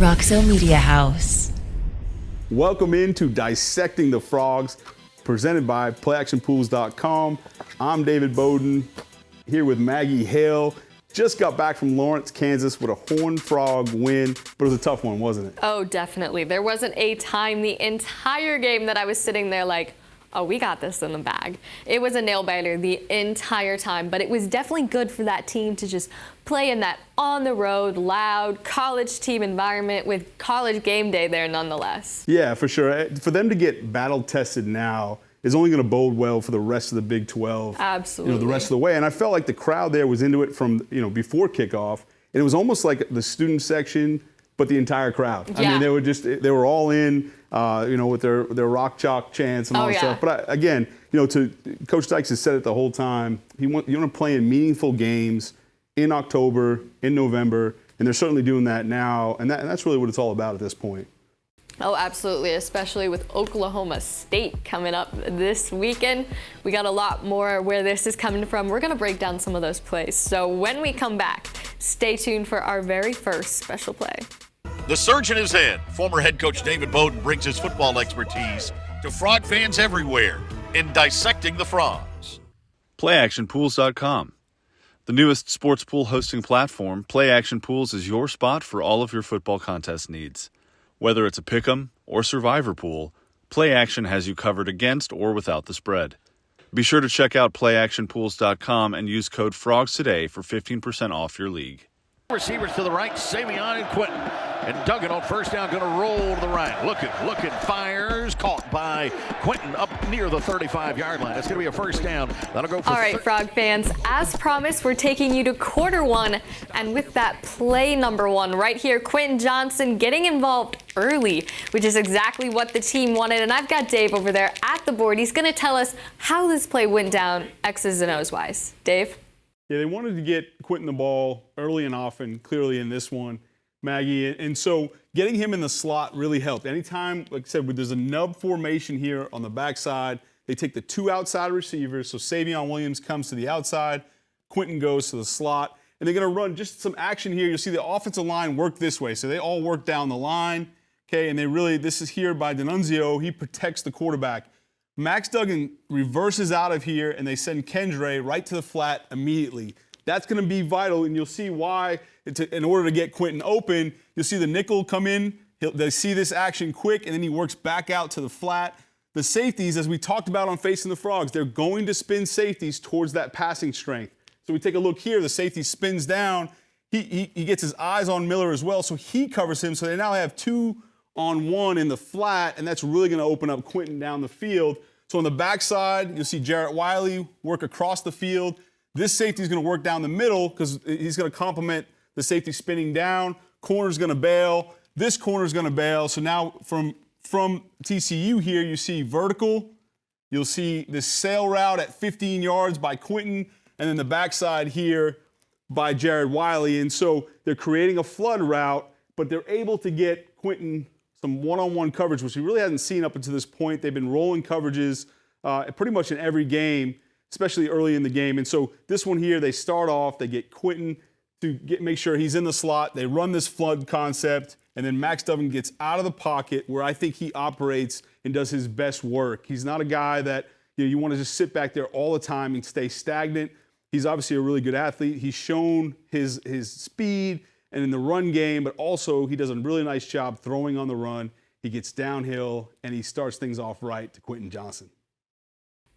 Roxo Media House. Welcome into Dissecting the Frogs, presented by PlayActionPools.com. I'm David Beaudin, here with Maggie, Hale. Just got back from Lawrence, Kansas with a Horned Frog win, but it was a tough one, wasn't it? Oh, definitely. There wasn't a time the entire game that I was sitting there like, oh, we got this in the bag. It was a nail-biter the entire time, but it was definitely good for that team to just play in that on-the-road, loud, college team environment with college game day there nonetheless. Yeah, for sure. For them to get battle-tested now is only going to bode well for the rest of the Big 12. Absolutely. The rest of the way. And I felt like the crowd there was into it from, before kickoff. And it was almost like the student section, but the entire crowd. Yeah. I mean, they were all in, with their rock chalk chants and all that stuff. But again, to Coach Dykes has said it the whole time. You want to play in meaningful games in October, in November, and they're certainly doing that now. And that's really what it's all about at this point. Oh, absolutely, especially with Oklahoma State coming up this weekend. We got a lot more where this is coming from. We're going to break down some of those plays. So when we come back, stay tuned for our very first special play. The surge in his head, former head coach David Beaudin brings his football expertise to Frog fans everywhere in Dissecting the Frogs. PlayActionPools.com. The newest sports pool hosting platform, Play Action Pools is your spot for all of your football contest needs. Whether it's a pick'em or survivor pool, Play Action has you covered against or without the spread. Be sure to check out PlayActionPools.com and use code FROGS today for 15% off your league. Receivers to the right, Savion and Quentin. And Duggan on first down, going to roll to the right. Looking, fires. Caught by Quentin up near the 35-yard line. It's going to be a first down. That'll go for all right, Frog fans, as promised, we're taking you to quarter one. And with that play number one right here, Quentin Johnson getting involved early, which is exactly what the team wanted. And I've got Dave over there at the board. He's going to tell us how this play went down, X's and O's wise. Dave? Yeah, they wanted to get Quentin the ball early and often, clearly in this one, Maggie. And so getting him in the slot really helped. Anytime, like I said, there's a nub formation here on the backside, they take the two outside receivers. So Savion Williams comes to the outside, Quentin goes to the slot, and they're going to run just some action here. You'll see the offensive line work this way. So they all work down the line, okay? And this is here by D'Annunzio. He protects the quarterback. Max Duggan reverses out of here, and they send Kendre right to the flat immediately. That's going to be vital, and you'll see why. In order to get Quentin open, you'll see the nickel come in. They see this action quick, and then he works back out to the flat. The safeties, as we talked about on Facing the Frogs, they're going to spin safeties towards that passing strength. So we take a look here. The safety spins down. He gets his eyes on Miller as well, so he covers him. So they now have 2-on-1 in the flat, and that's really going to open up Quentin down the field. So on the backside, you'll see Jarrett Wiley work across the field. This safety is going to work down the middle because he's going to complement the safety spinning down. Corner's going to bail. This corner's going to bail. So now from TCU here, you see vertical. You'll see this sail route at 15 yards by Quentin, and then the backside here by Jarrett Wiley. And so they're creating a flood route, but they're able to get Quentin some one-on-one coverage, which he really hasn't seen up until this point. They've been rolling coverages pretty much in every game, especially early in the game. And so this one here, they start off, they get Quentin to make sure he's in the slot. They run this flood concept, and then Max Duggan gets out of the pocket where I think he operates and does his best work. He's not a guy that you want to just sit back there all the time and stay stagnant. He's obviously a really good athlete. He's shown his speed and in the run game, but also he does a really nice job throwing on the run. He gets downhill, and he starts things off right to Quentin Johnson.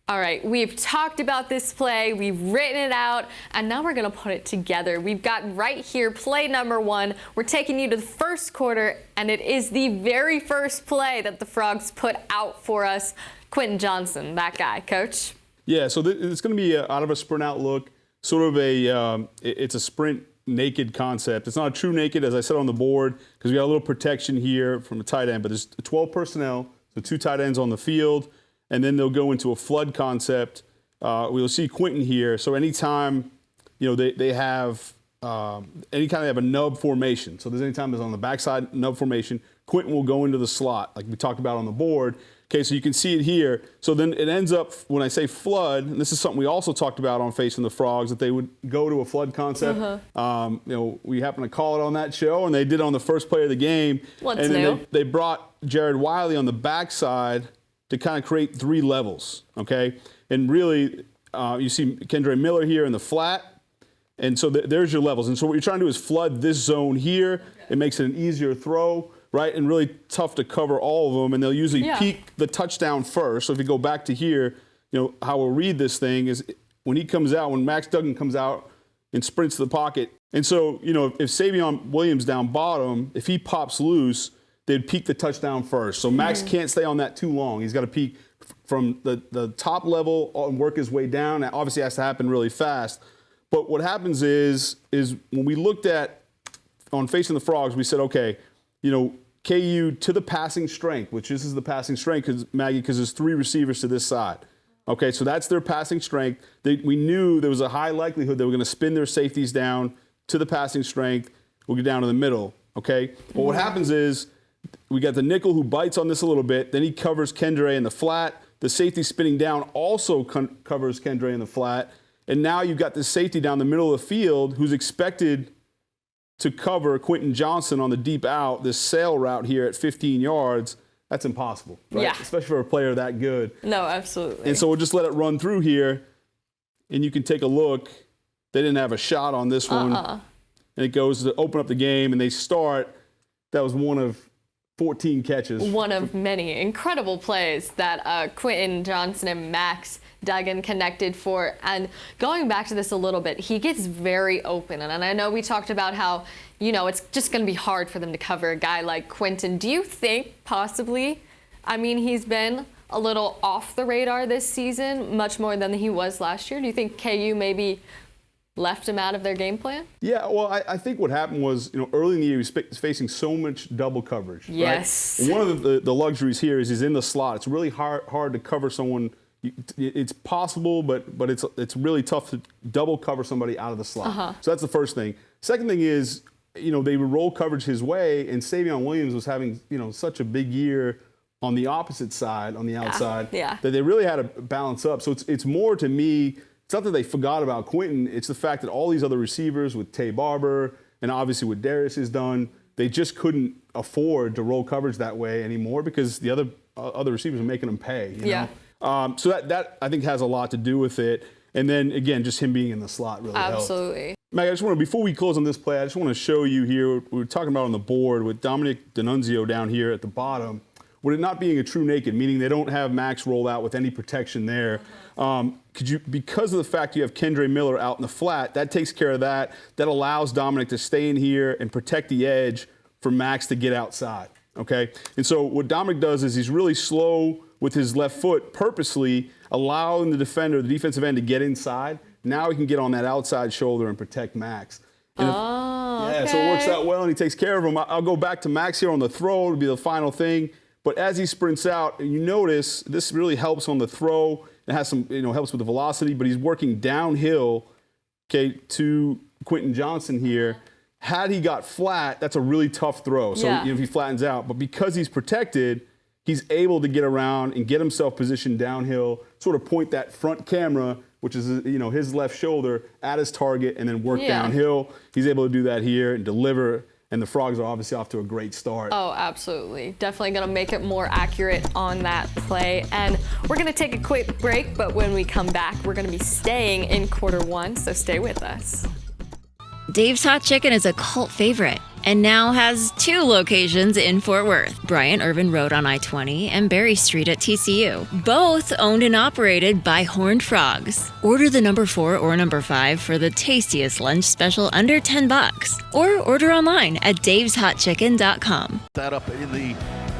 All right, we've talked about this play, we've written it out, and now we're going to put it together. We've got right here play number one. We're taking you to the first quarter, and it is the very first play that the Frogs put out for us. Quentin Johnson, that guy. Coach? Yeah, so it's going to be out of a sprint out look, sort of it's a sprint naked concept. It's not a true naked, as I said on the board, because we got a little protection here from a tight end, but there's 12 personnel, so 2 tight ends on the field, and then they'll go into a flood concept. We'll see Quentin here. So anytime, they have anytime they have a nub formation. So there's anytime there's on the backside nub formation, Quentin will go into the slot, like we talked about on the board. Okay, so you can see it here. So then it ends up, when I say flood, and this is something we also talked about on Facing the Frogs, that they would go to a flood concept. We happened to call it on that show, and they did it on the first play of the game. What's and then new? they brought Jared Wiley on the backside to kind of create 3 levels, okay? And really, you see Kendre Miller here in the flat. And so there's your levels. And so what you're trying to do is flood this zone here. It makes it an easier throw, right? And really tough to cover all of them. And they'll usually peek the touchdown first. So if you go back to here, how we'll read this thing is when he comes out, when Max Duggan comes out and sprints to the pocket. And so, if Savion Williams down bottom, if he pops loose, they'd peek the touchdown first. So Max can't stay on that too long. He's got to peek from the top level and work his way down. That obviously has to happen really fast. But what happens is when we looked at on Facing the Frogs, we said, okay, KU to the passing strength, which this is the passing strength, because there's 3 receivers to this side. Okay, so that's their passing strength. We knew there was a high likelihood they were going to spin their safeties down to the passing strength. We'll get down to the middle. Okay, but what happens is we got the nickel who bites on this a little bit. Then he covers Kendre in the flat. The safety spinning down also covers Kendre in the flat. And now you've got this safety down the middle of the field who's expected to cover Quentin Johnson on the deep out, this sail route here at 15 yards. That's impossible, right? Yeah. Especially for a player that good. No, absolutely. And so we'll just let it run through here, and you can take a look. They didn't have a shot on this one. And it goes to open up the game, and they start. That was one of 14 catches. One of many incredible plays that Quentin Johnson and Max Duggan connected for. And going back to this a little bit, he gets very open. And I know we talked about how, it's just going to be hard for them to cover a guy like Quentin. Do you think possibly, he's been a little off the radar this season, much more than he was last year? Do you think KU maybe left him out of their game plan? Yeah, well, I think what happened was, early in the year, he was facing so much double coverage. Yes. Right? And one of the luxuries here is he's in the slot. It's really hard to cover someone. It's possible, but it's really tough to double cover somebody out of the slot. So that's the first thing. Second thing is, they would roll coverage his way, and Savion Williams was having, such a big year on the opposite side, on the outside, that they really had to balance up. So it's more to me. It's not that they forgot about Quentin. It's the fact that all these other receivers with Tay Barber and obviously what Darius has done, they just couldn't afford to roll coverage that way anymore because the other receivers are making them pay. You know? So that I think has a lot to do with it. And then again, just him being in the slot really helped. Absolutely. Maggie, I just want to, before we close on this play, I just want to show you here, we were talking about on the board with Dominic D'Annunzio down here at the bottom, with it not being a true naked, meaning they don't have Max roll out with any protection there. Because of the fact you have Kendre Miller out in the flat, that takes care of that. That allows Dominic to stay in here and protect the edge for Max to get outside, okay? And so what Dominic does is he's really slow with his left foot, purposely allowing the defender, the defensive end, to get inside. Now he can get on that outside shoulder and protect Max. And so it works out well, and he takes care of him. I'll go back to Max here on the throw. It'll be the final thing. But as he sprints out, you notice this really helps on the throw. It has some, helps with the velocity, but he's working downhill, okay, to Quentin Johnson here. Had he got flat, that's a really tough throw. So if he flattens out, but because he's protected, he's able to get around and get himself positioned downhill, sort of point that front camera, which is, his left shoulder, at his target and then work downhill. He's able to do that here and deliver. And the Frogs are obviously off to a great start. Oh, absolutely. Definitely going to make it more accurate on that play. And we're going to take a quick break, but when we come back, we're going to be staying in quarter one, so stay with us. Dave's Hot Chicken is a cult favorite and now has 2 locations in Fort Worth, Bryant Irvin Road on I-20 and Berry Street at TCU. Both owned and operated by Horned Frogs. Order the number 4 or number 5 for the tastiest lunch special under $10. Or order online at daveshotchicken.com. That up in the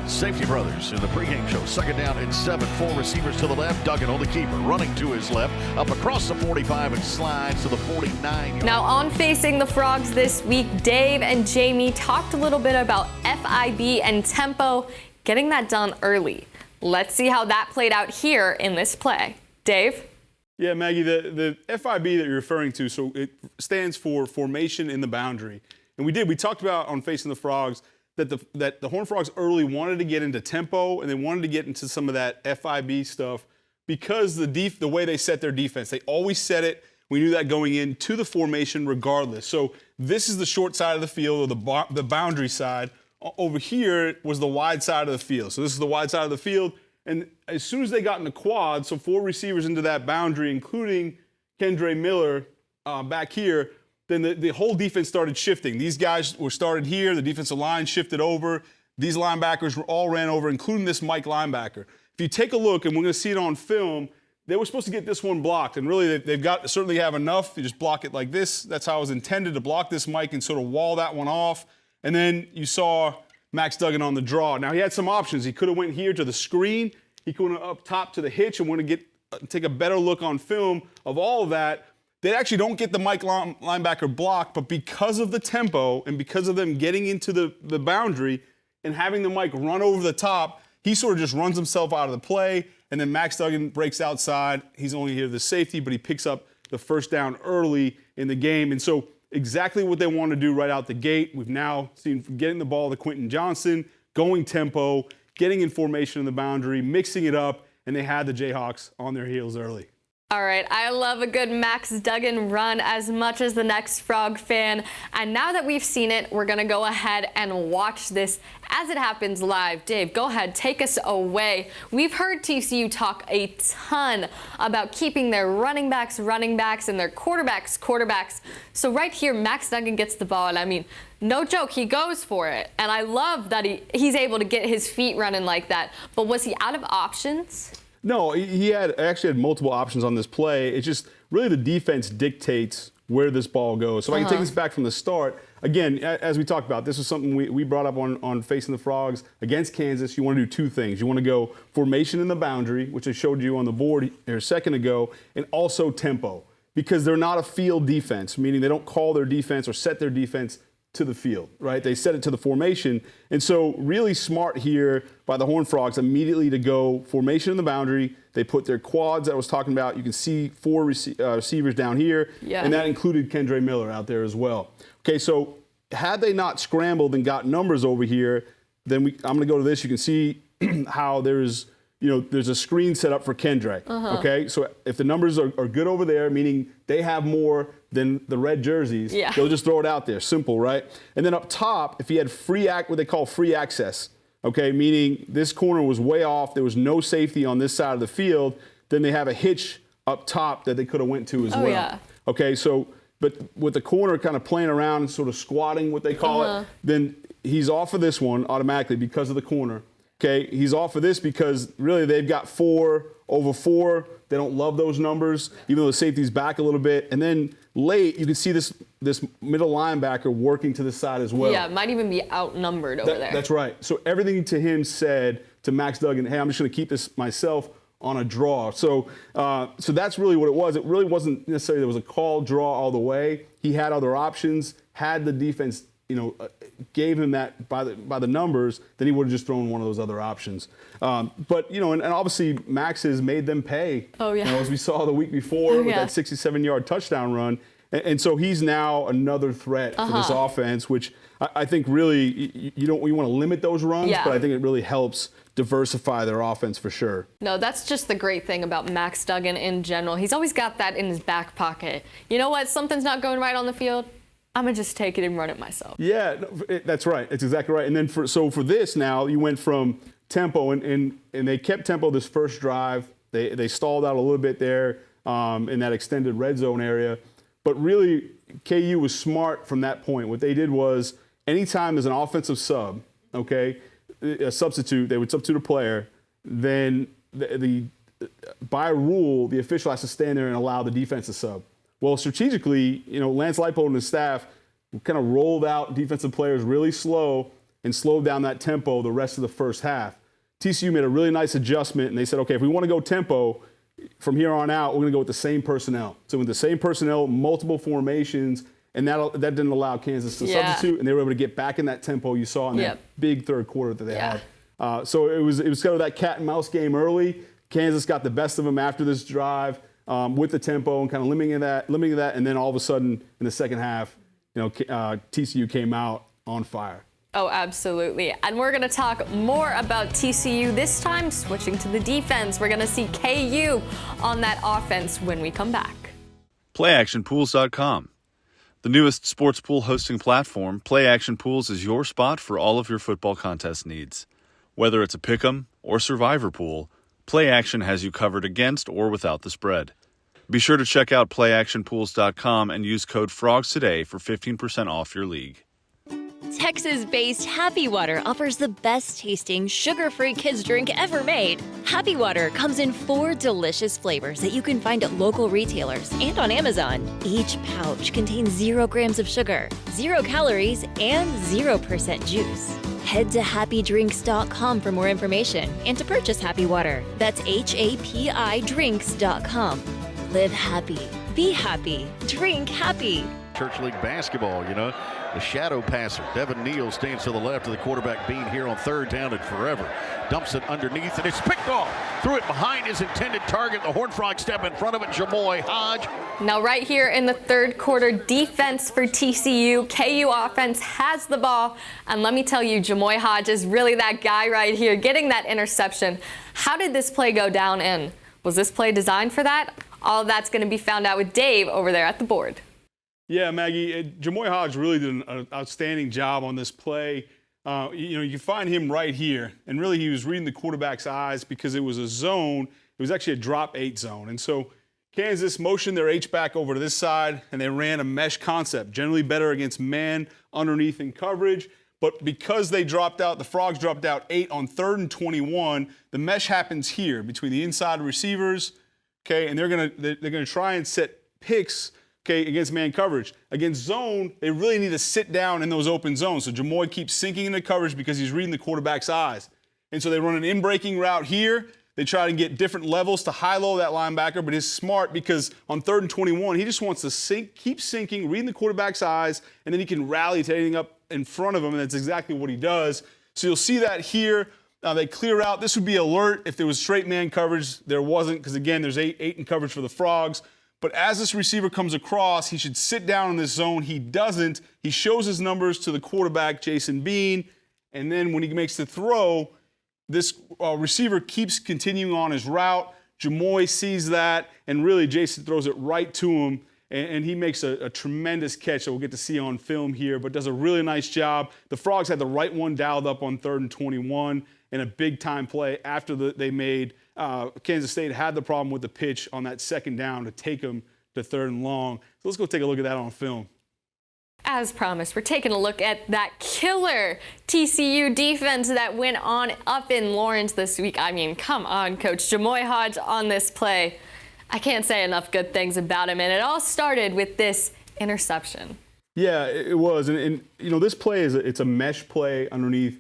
Safety Brothers in the pregame show. 2nd down and 7. 4 receivers to the left. Duggan on the keeper, running to his left, up across the 45 and slides to the 49. Now on Facing the Frogs this week, Dave and Jamie talked a little bit about FIB and tempo, getting that done early. Let's see how that played out here in this play. Dave? Yeah, Maggie, the FIB that you're referring to, so it stands for formation in the boundary. And we talked about on Facing the Frogs that the Horned Frogs early wanted to get into tempo and they wanted to get into some of that FIB stuff because the way they set their defense. They always set it. We knew that going into the formation regardless. So this is the short side of the field, or the boundary side. Over here was the wide side of the field. So this is the wide side of the field. And as soon as they got in the quad, so 4 receivers into that boundary, including Kendre Miller back here, then the whole defense started shifting. These guys were started here. The defensive line shifted over. These linebackers all ran over, including this Mike linebacker. If you take a look, and we're going to see it on film, they were supposed to get this one blocked. And really, they've got certainly have enough. You just block it like this. That's how it was intended, to block this Mike and sort of wall that one off. And then you saw Max Duggan on the draw. Now, he had some options. He could have went here to the screen. He could have went up top to the hitch and want to take a better look on film of all of that. They actually don't get the Mike linebacker blocked, but because of the tempo and because of them getting into the boundary and having the Mike run over the top, he sort of just runs himself out of the play, and then Max Duggan breaks outside. He's only here the safety, but he picks up the first down early in the game. And so exactly what they want to do right out the gate. We've now seen getting the ball to Quentin Johnson, going tempo, getting in formation in the boundary, mixing it up, and they had the Jayhawks on their heels early. All right, I love a good Max Duggan run as much as the next Frog fan. And now that we've seen it, we're going to go ahead and watch this as it happens live. Dave, go ahead, take us away. We've heard TCU talk a ton about keeping their running backs, and their quarterbacks. So right here, Max Duggan gets the ball, and I mean, no joke, he goes for it. And I love that he's able to get his feet running like that. But was he out of options? No, he actually had multiple options on this play. It's just really the defense dictates where this ball goes. So if I can take this back from the start, again, as we talked about, this is something we brought up on Facing the Frogs against Kansas. You want to do 2 things. You want to go formation in the boundary, which I showed you on the board here a second ago, and also tempo, because they're not a field defense, meaning they don't call their defense or set their defense to the field, right? They set it to the formation. And so really smart here by the Horned Frogs immediately to go formation in the boundary. They put their quads that I was talking about. You can see 4 receivers down here, and that included Kendre Miller out there as well. Okay, so had they not scrambled and got numbers over here, then I'm going to go to this. You can see how there's a screen set up for Kendre. Okay, so if the numbers are good over there, meaning they have more than the red jerseys, they'll just throw it out there. Simple, right? And then up top, if he had what they call free access, okay, meaning this corner was way off, there was no safety on this side of the field, then they have a hitch up top that they could have went to as well. Yeah. Okay, so but with the corner kind of playing around and sort of squatting, what they call it, then he's off of this one automatically because of the corner. Okay, he's off of this because really they've got 4 over 4. They don't love those numbers, even though the safety's back a little bit. And then late, you can see this middle linebacker working to the side as well. Yeah, might even be outnumbered over there. That's right. So everything to him said to Max Duggan, hey, I'm just going to keep this myself on a draw. So that's really what it was. It really wasn't necessarily there was a call draw all the way. He had other options. Had the defense gave him that by the numbers, then he would have just thrown one of those other options. But, and obviously Max has made them pay. Oh, yeah. As we saw the week before with that 67-yard touchdown run. And so he's now another threat for this offense, which I think really you want to limit those runs, but I think it really helps diversify their offense for sure. No, that's just the great thing about Max Duggan in general. He's always got that in his back pocket. You know what? Something's not going right on the field. I'm going to just take it and run it myself. Yeah, that's right. It's exactly right. And then for this now, you went from tempo, and they kept tempo this first drive. They stalled out a little bit there in that extended red zone area. But really, KU was smart from that point. What they did was anytime there's an offensive sub, okay, a substitute, they would substitute a player, then by rule, the official has to stand there and allow the defense to sub. Well, strategically, Lance Leipold and his staff kind of rolled out defensive players really slow and slowed down that tempo the rest of the first half. TCU made a really nice adjustment, and they said, okay, if we want to go tempo from here on out, we're going to go with the same personnel. So with the same personnel, multiple formations, and that didn't allow Kansas to substitute, and they were able to get back in that tempo you saw in that big third quarter that they had. So it was kind of that cat and mouse game early. Kansas got the best of them after this drive. With the tempo and kind of limiting that, and then all of a sudden in the second half, TCU came out on fire. Oh, absolutely. And we're going to talk more about TCU, this time switching to the defense. We're going to see KU on that offense when we come back. PlayActionPools.com. The newest sports pool hosting platform, Play Action Pools is your spot for all of your football contest needs. Whether it's a pick'em or survivor pool, Play Action has you covered against or without the spread. Be sure to check out PlayActionPools.com and use code FROGS today for 15% off your league. Texas-based Happy Water offers the best-tasting, sugar-free kids drink ever made. Happy Water comes in 4 delicious flavors that you can find at local retailers and on Amazon. Each pouch contains 0 grams of sugar, 0 calories, and 0% juice. Head to happydrinks.com for more information and to purchase Happy Water. That's HAPI Live happy, be happy, drink happy. Church League basketball, the shadow passer. Devin Neal stands to the left of the quarterback Bean here on 3rd down and forever. Dumps it underneath, and it's picked off. Threw it behind his intended target. The Horned Frogs step in front of it, Jamoy Hodge. Now right here in the 3rd quarter, defense for TCU. KU offense has the ball. And let me tell you, Jamoy Hodge is really that guy right here, getting that interception. How did this play go down, and was this play designed for that? All of that's going to be found out with Dave over there at the board. Yeah, Maggie, Jamoy Hodge really did an outstanding job on this play. You find him right here, and really he was reading the quarterback's eyes because it was a zone. It was actually a drop 8 zone. And so Kansas motioned their H-back over to this side, and they ran a mesh concept, generally better against man underneath in coverage. But because they dropped out, the Frogs dropped out 8 on 3rd and 21, the mesh happens here between the inside receivers, okay, and they're gonna try and set picks, okay, against man coverage. Against zone, they really need to sit down in those open zones. So Jamoy keeps sinking into coverage because he's reading the quarterback's eyes. And so they run an in-breaking route here. They try to get different levels to high-low that linebacker, but he's smart because on 3rd and 21, he just wants to keep sinking, reading the quarterback's eyes, and then he can rally to anything up in front of him, and that's exactly what he does. So you'll see that here. They clear out. This would be alert if there was straight man coverage. There wasn't because, again, there's 8 in coverage for the Frogs. But as this receiver comes across, he should sit down in this zone. He doesn't. He shows his numbers to the quarterback, Jason Bean, and then when he makes the throw, this receiver keeps continuing on his route. Jamoy sees that, and really Jason throws it right to him, and he makes a tremendous catch that we'll get to see on film here, but does a really nice job. The Frogs had the right one dialed up on 3rd and 21 in a big-time play after they made Kansas State had the problem with the pitch on that 2nd down to take them to 3rd and long. So let's go take a look at that on film. As promised, we're taking a look at that killer TCU defense that went on up in Lawrence this week. I mean, come on, Coach. Jamoy Hodge on this play. I can't say enough good things about him, and it all started with this interception. Yeah, it was, and this play it's a mesh play underneath,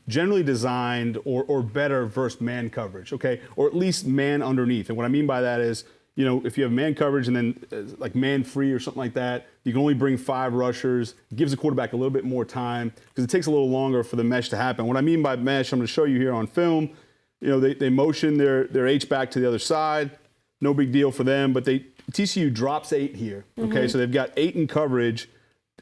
generally designed or better versus man coverage, okay, or at least man underneath. And what I mean by that is, if you have man coverage and then like man free or something like that, you can only bring 5 rushers. It gives the quarterback a little bit more time because it takes a little longer for the mesh to happen. What I mean by mesh, I'm going to show you here on film. They motion their H back to the other side. No big deal for them, but TCU drops 8 here. Okay, so they've got 8 in coverage,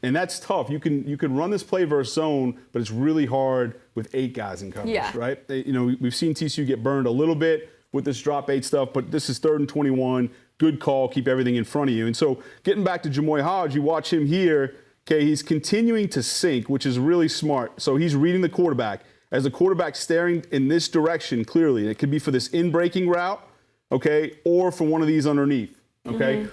and that's tough. You can run this play versus zone, but it's really hard with 8 guys in coverage, right? We've seen TCU get burned a little bit with this drop 8 stuff, but this is 3rd and 21. Good call, keep everything in front of you. And so getting back to Jamoy Hodge, you watch him here, okay, he's continuing to sink, which is really smart. So he's reading the quarterback. As the quarterback's staring in this direction clearly, and it could be for this in-breaking route, okay, or for one of these underneath, okay?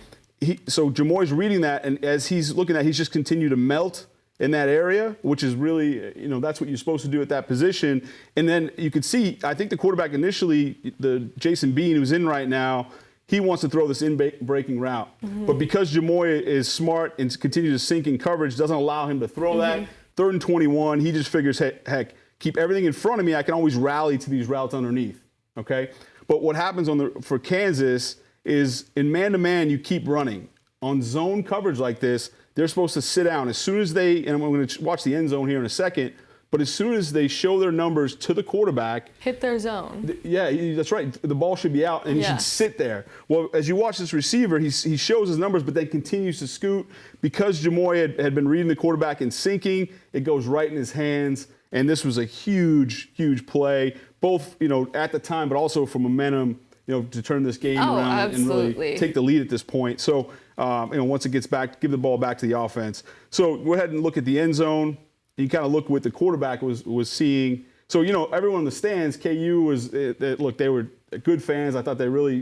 So Jamoy's reading that, and as he's looking at, he's just continued to melt in that area, which is really, that's what you're supposed to do at that position. And then you could see, I think the quarterback initially, the Jason Bean, who's in right now, he wants to throw this in-breaking route. But because Jamoy is smart and continues to sink in coverage, doesn't allow him to throw that. 3rd and 21, he just figures, heck, keep everything in front of me. I can always rally to these routes underneath, okay? But what happens for Kansas is in man-to-man, you keep running. On zone coverage like this, they're supposed to sit down. As soon as and I'm going to watch the end zone here in a second, But as soon as they show their numbers to the quarterback, hit their zone. That's right. The ball should be out, and he should sit there. Well, as you watch this receiver, he shows his numbers, but then continues to scoot. Because Jamoy had been reading the quarterback and sinking, it goes right in his hands. And this was a huge, huge play, both at the time, but also for momentum, to turn this game around and really take the lead at this point. So, once it gets back, give the ball back to the offense. So go ahead and look at the end zone. You kind of look what the quarterback was seeing. So, everyone in the stands, KU was, look, they were good fans. I thought they really,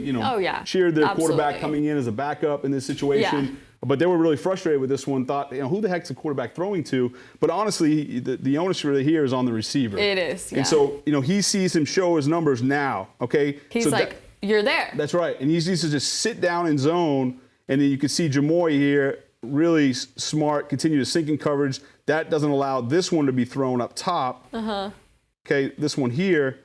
cheered their quarterback coming in as a backup in this situation. Yeah. But they were really frustrated with this one, thought, who the heck's the quarterback throwing to? But honestly, the onus really here is on the receiver. It is, yeah. And so, he sees him show his numbers now, okay? He's you're there. That's right. And he needs to just sit down in zone, and then you can see Jamoy here, really smart, continue to sink in coverage. That doesn't allow this one to be thrown up top. Okay, this one here.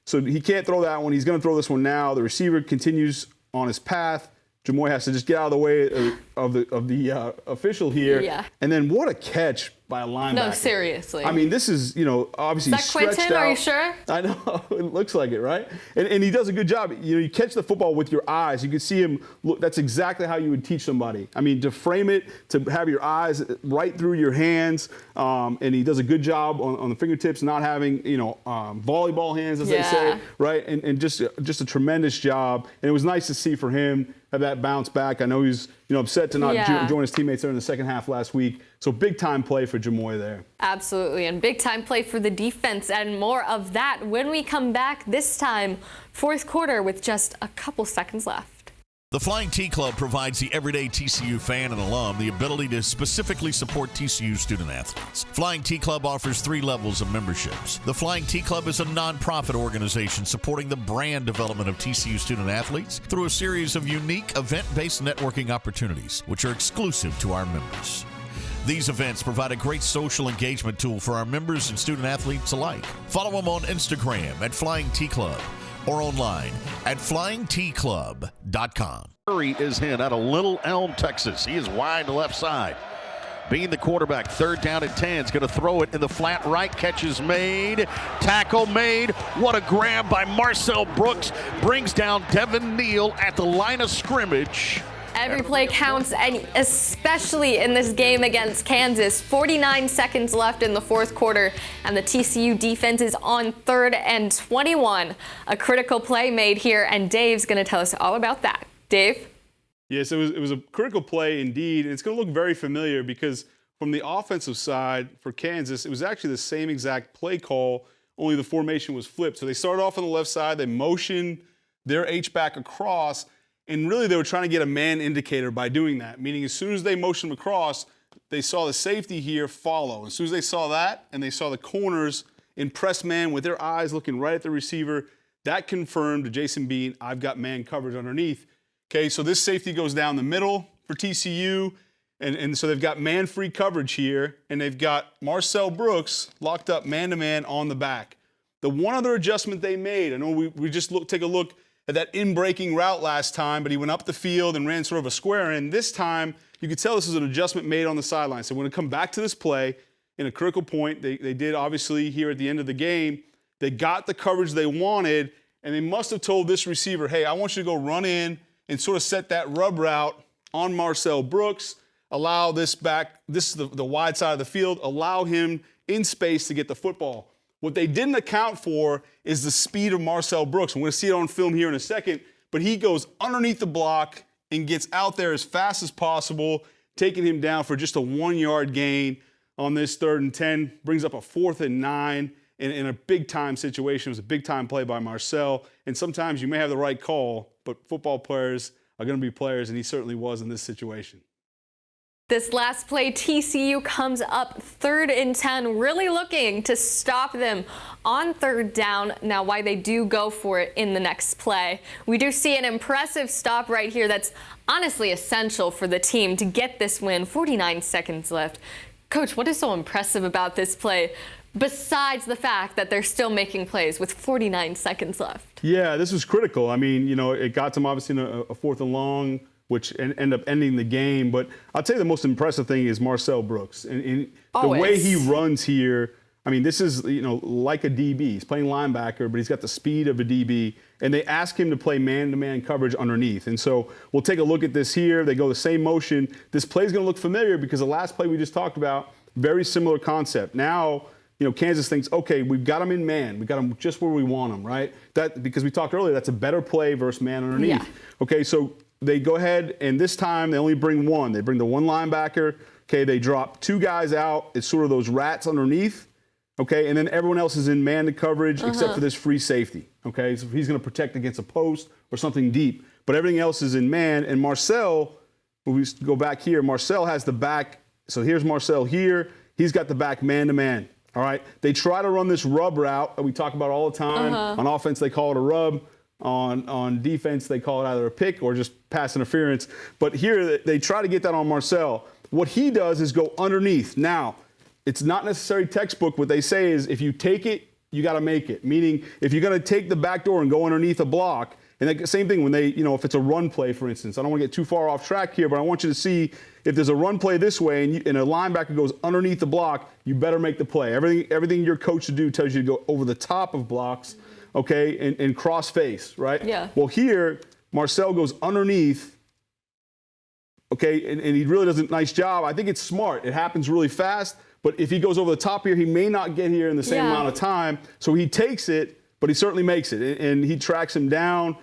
So he can't throw that one. He's going to throw this one now. The receiver continues on his path. Jamoy has to just get out of the way of the official here. Yeah. And then what a catch by a linebacker. No, seriously. I mean, this is, obviously stretched out. Is that Quentin? Are you sure? I know. It looks like it, right? And he does a good job. You catch the football with your eyes. You can see him. Look, that's exactly how you would teach somebody. I mean, to frame it, to have your eyes right through your hands. And he does a good job on the fingertips, not having, volleyball hands, as they say, right? And just a tremendous job. And it was nice to see for him have that bounce back. I know he's upset to not join his teammates there in the second half last week. So big time play for Jamoy there. Absolutely, and big time play for the defense, and more of that when we come back, this time fourth quarter with just a couple seconds left. The Flying T Club provides the everyday TCU fan and alum the ability to specifically support TCU student athletes. Flying T Club offers 3 levels of memberships. The Flying T Club is a nonprofit organization supporting the brand development of TCU student athletes through a series of unique event-based networking opportunities, which are exclusive to our members. These events provide a great social engagement tool for our members and student athletes alike. Follow them on Instagram at Flying T Club or online at flyingtclub.com. Curry is in out of Little Elm, Texas. He is wide left side. Being the quarterback, 3rd down and 10. Is going to throw it in the flat right. Catch is made. Tackle made. What a grab by Marcel Brooks. Brings down Devin Neal at the line of scrimmage. Every play counts, and especially in this game against Kansas. 49 seconds left in the fourth quarter, and the TCU defense is on 3rd and 21. A critical play made here, and Dave's going to tell us all about that. Dave? Yes, it was a critical play indeed, and it's going to look very familiar because from the offensive side for Kansas, it was actually the same exact play call, only the formation was flipped. So they started off on the left side, they motioned their H-back across, and really they were trying to get a man indicator by doing that, meaning as soon as they motioned across, they saw the safety here follow. As soon as they saw that and they saw the corners in press man with their eyes looking right at the receiver, that confirmed to Jason Bean, I've got man coverage underneath. Okay, so this safety goes down the middle for TCU, and so they've got man-free coverage here, and they've got Marcel Brooks locked up man-to-man on the back. The one other adjustment they made, I know we just take a look at that in-breaking route last time, but he went up the field and ran sort of a square in. This time, you could tell this was an adjustment made on the sideline. So we're going to come back to this play in a critical point. They did, obviously, here at the end of the game. They got the coverage they wanted, and they must have told this receiver, hey, I want you to go run in and sort of set that rub route on Marcel Brooks, allow this back, this is the wide side of the field, allow him in space to get the football. What they didn't account for is the speed of Marcel Brooks. I'm going to see it on film here in a second, but he goes underneath the block and gets out there as fast as possible, taking him down for just a 1-yard gain on this 3rd and 10, brings up a 4th and 9 in a big-time situation. It was a big-time play by Marcel, and sometimes you may have the right call, but football players are going to be players, and he certainly was in this situation. This last play, TCU comes up 3rd and 10, really looking to stop them on 3rd down. Now, why they do go for it in the next play. We do see an impressive stop right here that's honestly essential for the team to get this win. 49 seconds left. Coach, what is so impressive about this play, besides the fact that they're still making plays with 49 seconds left? Yeah, this was critical. I mean, it got them obviously in a 4th and long, which end up ending the game. But I'll tell you the most impressive thing is Marcel Brooks. And the way he runs here, I mean, this is, like a DB. He's playing linebacker, but he's got the speed of a DB. And they ask him to play man-to-man coverage underneath. And so we'll take a look at this here. They go the same motion. This play is going to look familiar because the last play we just talked about, very similar concept. Now, Kansas thinks, okay, we've got him in man. We've got him just where we want him, right? Because we talked earlier, that's a better play versus man underneath. Yeah. Okay, so they go ahead, and this time they only bring one. They bring the one linebacker. Okay, they drop two guys out. It's sort of those rats underneath. Okay, and then everyone else is in man coverage except for this free safety. Okay, so he's going to protect against a post or something deep. But everything else is in man. And Marcel, when we go back here, Marcel has the back. So here's Marcel here. He's got the back man-to-man. All right, they try to run this rub route that we talk about all the time. On offense, they call it a rub. On defense, they call it either a pick or just pass interference. But here, they try to get that on Marcel. What he does is go underneath. Now, it's not necessarily textbook. What they say is if you take it, you got to make it. Meaning, if you're going to take the back door and go underneath a block, and the same thing when they, if it's a run play, for instance. I don't want to get too far off track here, but I want you to see if there's a run play this way and a linebacker goes underneath the block, you better make the play. Everything you're coached to do tells you to go over the top of blocks, okay, and cross face, right? Yeah. Well, here, Marcel goes underneath. Okay, and he really does a nice job. I think it's smart. It happens really fast, but if he goes over the top here, he may not get here in the same amount of time. So he takes it, but he certainly makes it. And he tracks him down,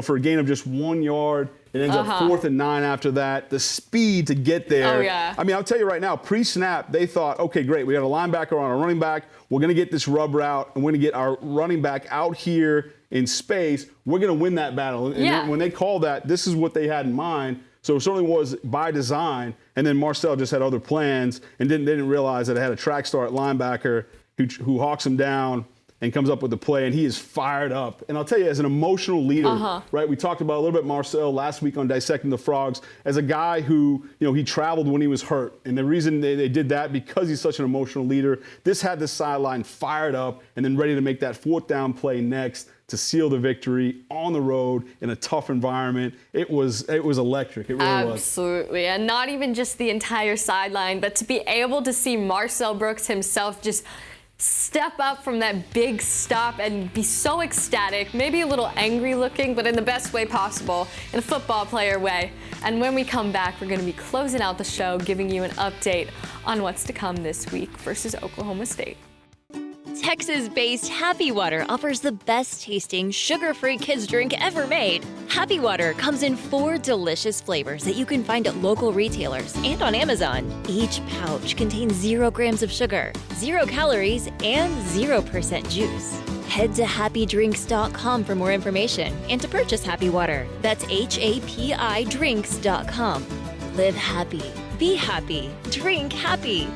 for a gain of just 1 yard. It ends up 4th and 9 after that. The speed to get there. Oh, yeah. I mean, I'll tell you right now, pre-snap, they thought, okay, great, we got a linebacker on a running back. We're going to get this rub route, and we're going to get our running back out here in space. We're going to win that battle. And when they called that, this is what they had in mind. So it certainly was by design. And then Marcel just had other plans and didn't realize that it had a track star at linebacker who hawks him down and comes up with the play, and he is fired up. And I'll tell you, as an emotional leader, right, we talked about a little bit Marcel last week on Dissecting the Frogs, as a guy who, he traveled when he was hurt. And the reason they did that, because he's such an emotional leader, this had the sideline fired up and then ready to make that 4th down play next to seal the victory on the road in a tough environment. It was electric. It really was. Absolutely. And not even just the entire sideline, but to be able to see Marcel Brooks himself just step up from that big stop and be so ecstatic, maybe a little angry looking, but in the best way possible, in a football player way. And when we come back, we're going to be closing out the show, giving you an update on what's to come this week versus Oklahoma State. Texas-based Happy Water offers the best-tasting, sugar-free kids drink ever made. Happy Water comes in 4 delicious flavors that you can find at local retailers and on Amazon. Each pouch contains 0 grams of sugar, 0 calories, and 0% juice. Head to happydrinks.com for more information and to purchase Happy Water. That's HAPI drinks.com. Live happy, be happy, drink happy.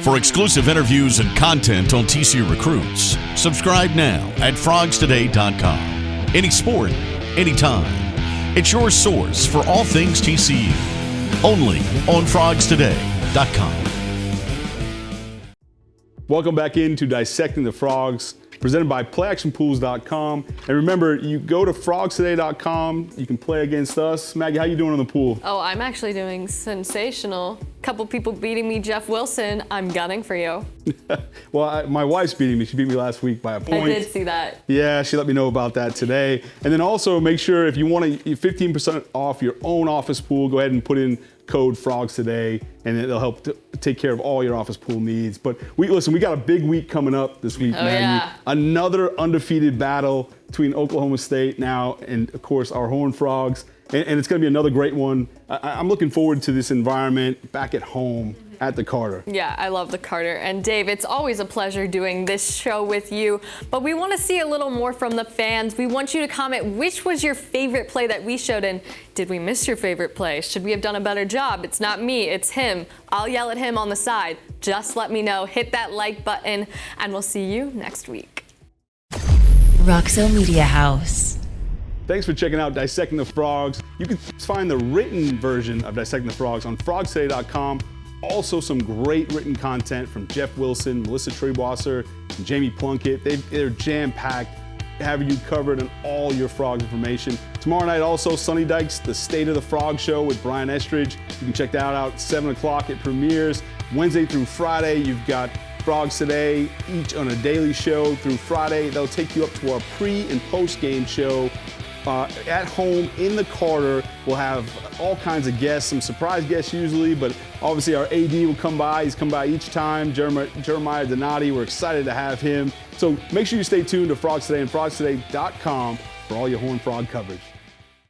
For exclusive interviews and content on TCU recruits, subscribe now at frogstoday.com. Any sport, anytime. It's your source for all things TCU. Only on frogstoday.com. Welcome back into Dissecting the Frogs, presented by playactionpools.com. And remember, you go to frogstoday.com, you can play against us. Maggie, how you doing on the pool? Oh, I'm actually doing sensational. Couple people beating me, Jeff Wilson. I'm gunning for you. Well, my wife's beating me. She beat me last week by a point. I did see that. Yeah, she let me know about that today. And then also make sure if you want 15% off your own office pool, go ahead and put in code FROGS today, and it'll help to take care of all your office pool needs. But we got a big week coming up this week, Maggie. Yeah. Another undefeated battle between Oklahoma State now and, of course, our Horned Frogs. And it's going to be another great one. I'm looking forward to this environment back at home at the Carter. Yeah, I love the Carter. And Dave, it's always a pleasure doing this show with you. But we want to see a little more from the fans. We want you to comment which was your favorite play that we showed, and did we miss your favorite play? Should we have done a better job? It's not me, it's him. I'll yell at him on the side. Just let me know. Hit that like button, and we'll see you next week. Roxo Media House. Thanks for checking out Dissecting the Frogs. You can find the written version of Dissecting the Frogs on frogstoday.com. Also some great written content from Jeff Wilson, Melissa Trebwasser, and Jamie Plunkett. They're jam-packed, having you covered on all your Frogs information. Tomorrow night also, Sonny Dykes, The State of the Frog Show with Brian Estridge. You can check that out at 7 o'clock. It premieres. Wednesday through Friday, you've got Frogs Today, each on a daily show through Friday. They'll take you up to our pre- and post-game show at home in the Carter. We'll have all kinds of guests, some surprise guests usually, but obviously our AD will come by. He's come by each time, Jeremiah Donati. We're excited to have him. So make sure you stay tuned to Frogs Today and frogstoday.com for all your Horned Frog coverage.